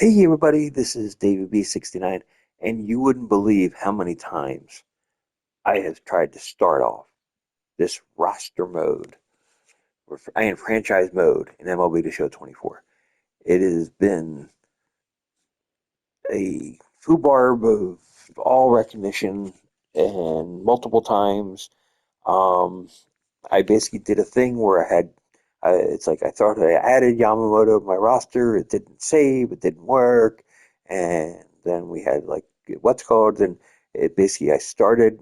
Hey everybody, this is David B69, and you wouldn't believe how many times I have tried to start off this roster mode, or I am franchise mode in MLB The Show 24. It has been a foobarb of all recognition, and multiple times. Um, I basically did a thing where it's like I thought I added Yamamoto to my roster. It didn't save. It didn't work. And then we had like what's called. Then it basically I started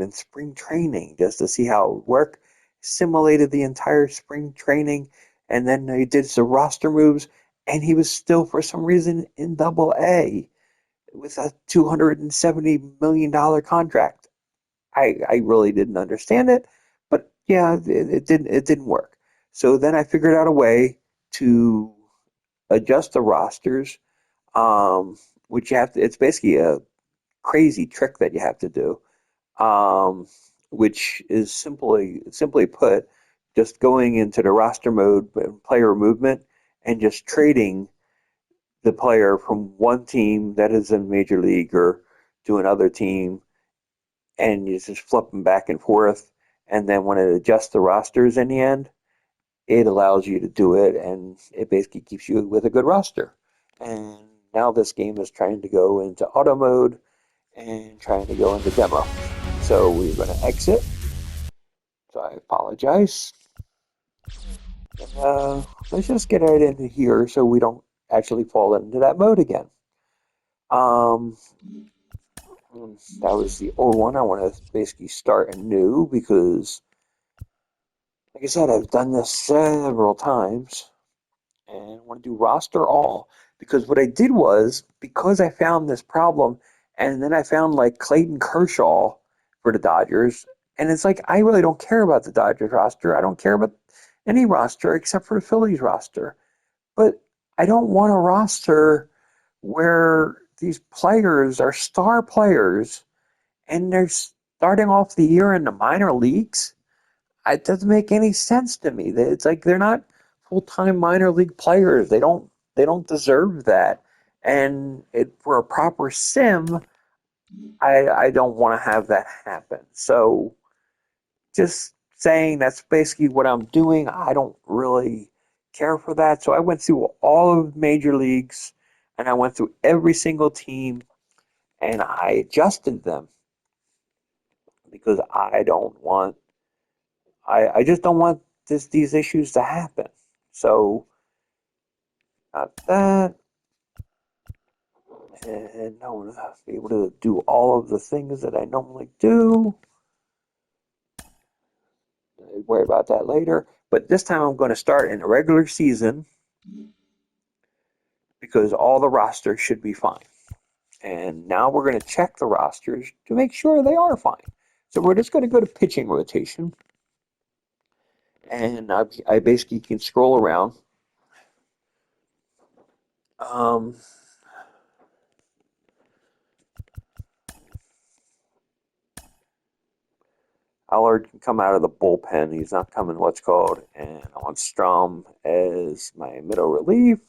in spring training just to see how it would work. Simulated the entire spring training, and then I did some roster moves, and he was still for some reason in Double A with a $270 million contract. I really didn't understand it, but yeah, it didn't work. So then I figured out a way to adjust the rosters, um, which you have to. It's basically a crazy trick that you have to do, um, which is simply put, just going into the roster mode, player movement, and just trading the player from one team that is in major league or to another team, and you just flip them back and forth. And then when it adjusts the rosters in the end, it allows you to do it, and it basically keeps you with a good roster. And now this game is trying to go into auto mode and trying to go into demo. So we're going to exit. So I apologize. And, let's just get right into here so we don't actually fall into that mode again. Um, that was the old one. I want to basically start anew because, like I said, I've done this several times, and I want to do roster all because what I did was because I found this problem, and then I found like Clayton Kershaw for the Dodgers, and it's like I really don't care about the Dodgers roster. I don't care about any roster except for the Phillies roster. But I don't want a roster where these players are star players and they're starting off the year in the minor leagues. It doesn't make any sense to me. It's like they're not full-time minor league players. They don't deserve that. And for a proper sim, I don't want to have that happen. So just saying that's basically what I'm doing. I don't really care for that. So I went through all of major leagues, and I went through every single team, and I adjusted them because I just don't want these issues to happen. So got that, and I want to be able to do all of the things that I normally do. I'll worry about that later. But this time I'm going to start in the regular season because all the rosters should be fine. And now we're going to check the rosters to make sure they are fine. So we're just going to go to pitching rotation. And I basically can scroll around. Um, Allard can come out of the bullpen. He's not coming what's called. And I want Strom as my middle relief.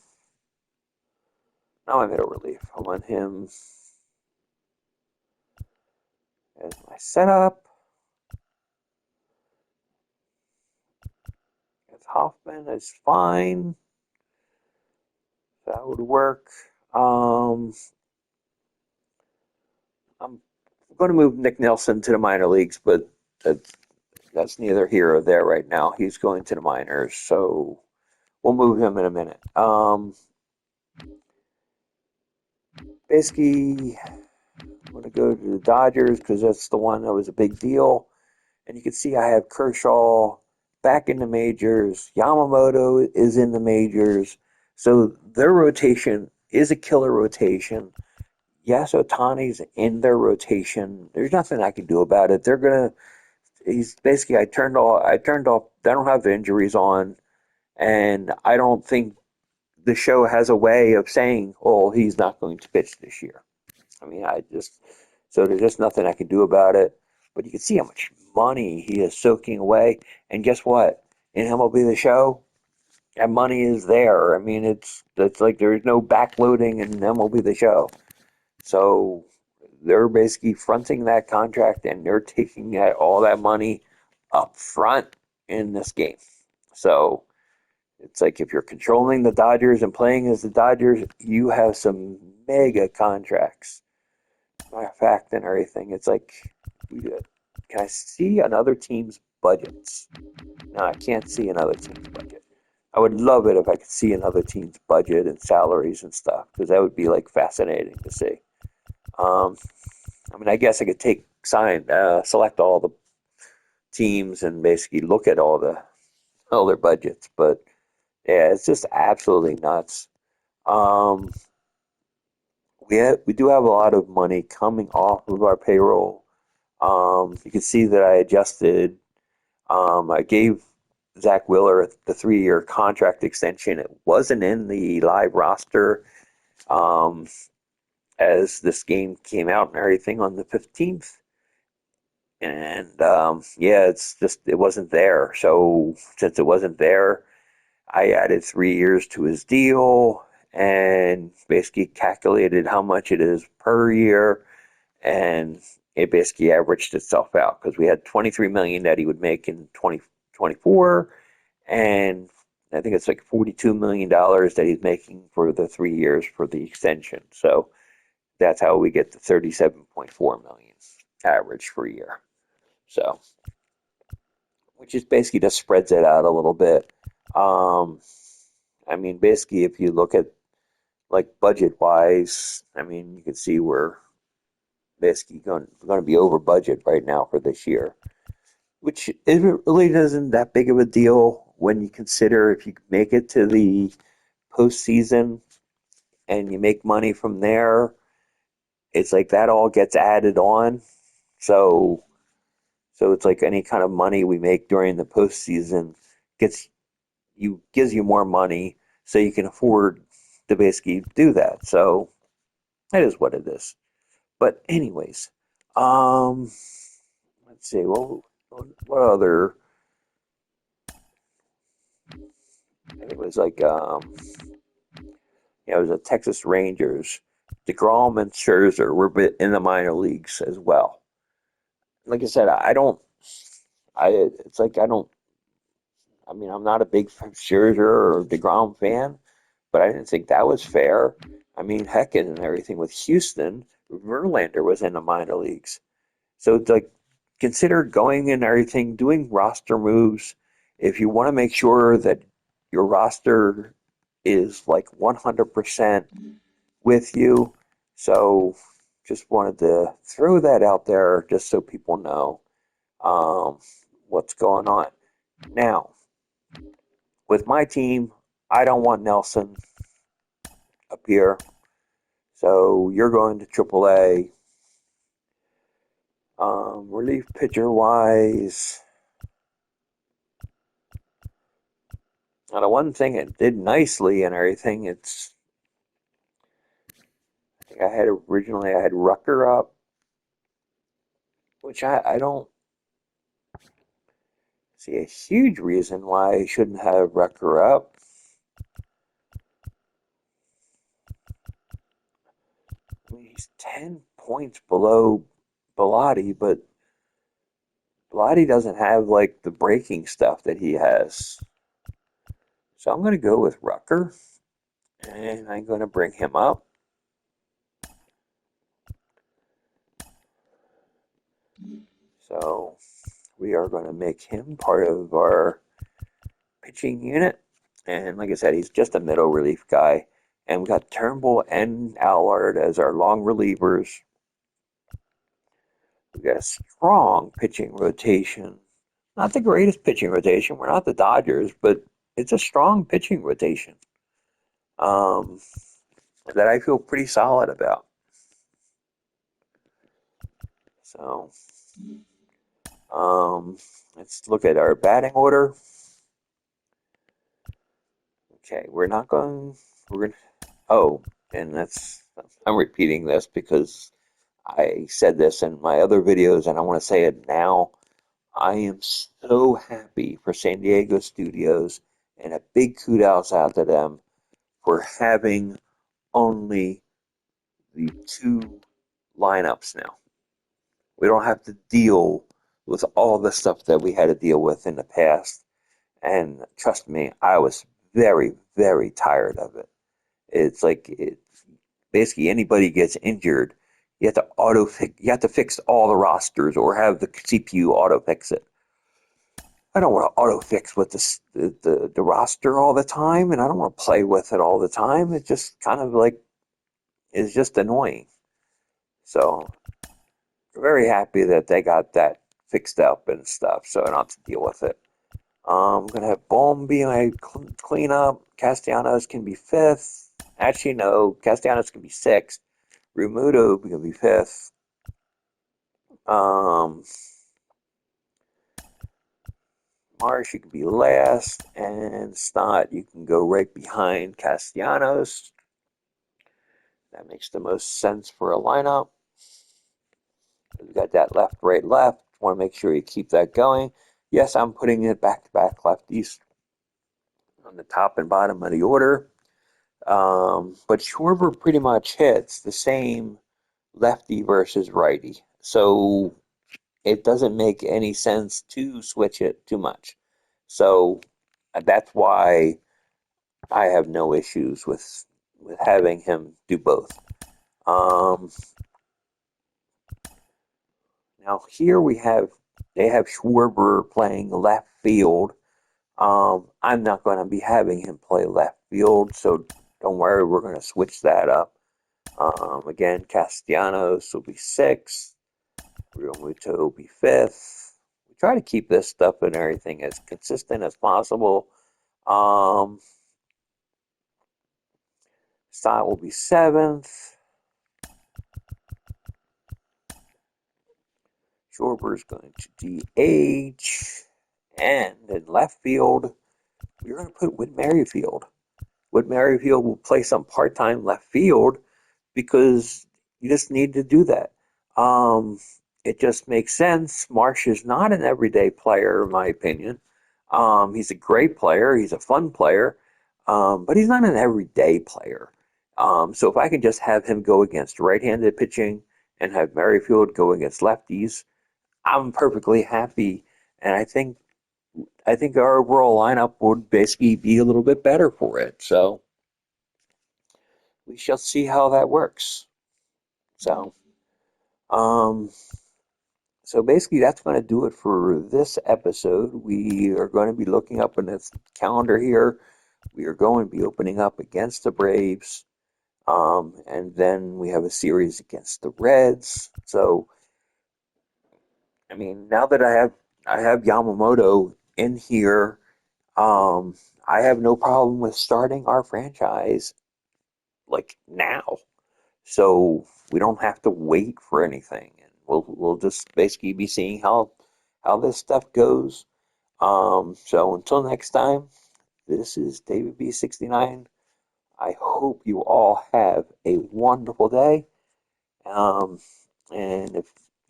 Not my middle relief. I want him as my setup. As Hoffman is fine. That would work. I'm going to move Nick Nelson to the minor leagues, but that's neither here or there right now. He's going to the minors, so we'll move him in a minute. Basically, I'm going to go to the Dodgers because that's the one that was a big deal. And you can see I have Kershaw back in the majors. Yamamoto is in the majors. So their rotation is a killer rotation. Yes, Otani's in their rotation. There's nothing I can do about it. He's basically, I turned off, they don't have the injuries on. And I don't think the show has a way of saying, oh, he's not going to pitch this year. I mean, so there's just nothing I can do about it. But you can see how much money he is soaking away. And guess what? In MLB The Show, that money is there. I mean, it's like there's no backloading in MLB The Show. So they're basically fronting that contract and they're taking all that money up front in this game. So it's like if you're controlling the Dodgers and playing as the Dodgers, you have some mega contracts. Matter of fact, and everything. It's like, can I see another team's budgets? No, I can't see another team's budget. I would love it if I could see another team's budget and salaries and stuff, because that would be like fascinating to see. Um, I mean, I guess I could select all the teams and basically look at all their budgets, but yeah, it's just absolutely nuts. Um, we do have a lot of money coming off of our payroll. You can see that I adjusted. I gave Zach Wheeler the 3-year contract extension. It wasn't in the live roster um, as this game came out and everything on the 15th. And yeah, it wasn't there. So since it wasn't there, I added 3 years to his deal and basically calculated how much it is per year, and it basically averaged itself out because we had 23 million that he would make in 2024, and I think it's like $42 million that he's making for the 3 years for the extension. So that's how we get the 37.4 million average per year. So, which is basically just spreads it out a little bit. Um, I mean, basically, if you look at like budget wise, I mean, you can see we're basically going to be over budget right now for this year, which it really isn't that big of a deal when you consider if you make it to the postseason and you make money from there. It's like that all gets added on. So, so it's like any kind of money we make during the postseason gives you more money, so you can afford to basically do that. So that is what it is. But anyways, um, let's see. Well, what other? It was like it was the Texas Rangers. DeGrom and Scherzer were in the minor leagues as well. Like I said, I don't. It's like I don't. I mean, I'm not a big Scherzer or DeGrom fan, but I didn't think that was fair. I mean, heck, and everything with Houston, Verlander was in the minor leagues. So it's like consider going and everything, doing roster moves if you want to make sure that your roster is like 100% with you. So just wanted to throw that out there just so people know um, what's going on. Now, with my team, I don't want Nelson up here. So you're going to AAA. Relief pitcher wise, now the one thing it did nicely and everything, I think I had Rucker up, which I don't see a huge reason why I shouldn't have Rucker up. I mean, he's 10 points below Bellotti, but Bellotti doesn't have like the breaking stuff that he has. So I'm going to go with Rucker, and I'm going to bring him up. So we are going to make him part of our pitching unit. And like I said, he's just a middle relief guy. And we got Turnbull and Allard as our long relievers. We got a strong pitching rotation. Not the greatest pitching rotation. We're not the Dodgers, but it's a strong pitching rotation um, that I feel pretty solid about. So let's look at our batting order. Okay, we're going. Oh, and I'm repeating this because I said this in my other videos and I want to say it now. I am so happy for San Diego Studios and a big kudos out to them for having only the two lineups now. We don't have to deal with all the stuff that we had to deal with in the past. And trust me, I was very, very tired of it. It's like basically anybody gets injured, you have to fix all the rosters or have the CPU auto fix it. I don't want to auto fix with the roster all the time, and I don't want to play with it all the time. It just kind of like is just annoying. So very happy that they got that fixed up and stuff, so I don't have to deal with it. I'm gonna have Bohm be my cleanup. Castellanos can be fifth. Actually, no, Castellanos can be sixth. Remuto can be fifth. Um, Marsh, you can be last, and Stott, you can go right behind Castellanos. That makes the most sense for a lineup. You got that left, right, left. Want to make sure you keep that going. Yes, I'm putting it back-to-back lefties on the top and bottom of the order. But Schwarber pretty much hits the same lefty versus righty. So it doesn't make any sense to switch it too much. So that's why I have no issues with having him do both. Now here they have Schwarber playing left field. I'm not going to be having him play left field, so don't worry, we're going to switch that up. Again, Castellanos will be sixth. Real Muto will be fifth. We try to keep this stuff and everything as consistent as possible. Stott will be seventh. Schwarber's going to DH. And in left field, we're going to put Whit Merrifield. Whit Merrifield will play some part-time left field because you just need to do that. It just makes sense. Marsh is not an everyday player, in my opinion. He's a great player. He's a fun player, but he's not an everyday player. So if I can just have him go against right-handed pitching and have Merrifield go against lefties, I'm perfectly happy. And I think our overall lineup would basically be a little bit better for it. So we shall see how that works. So, um, so basically that's going to do it for this episode. We are going to be looking up in this calendar here. We are going to be opening up against the Braves, and then we have a series against the Reds. So, I mean, now that I have Yamamoto in here, I have no problem with starting our franchise like now. So we don't have to wait for anything, and we'll just basically be seeing how this stuff goes. So until next time, this is David B69. I hope you all have a wonderful day. Um, and if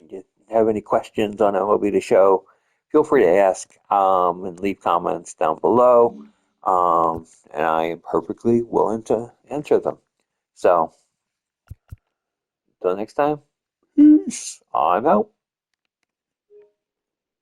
you have any questions on MLB The Show, feel free to ask and leave comments down below. And I am perfectly willing to answer them. So, until next time, peace. I'm out.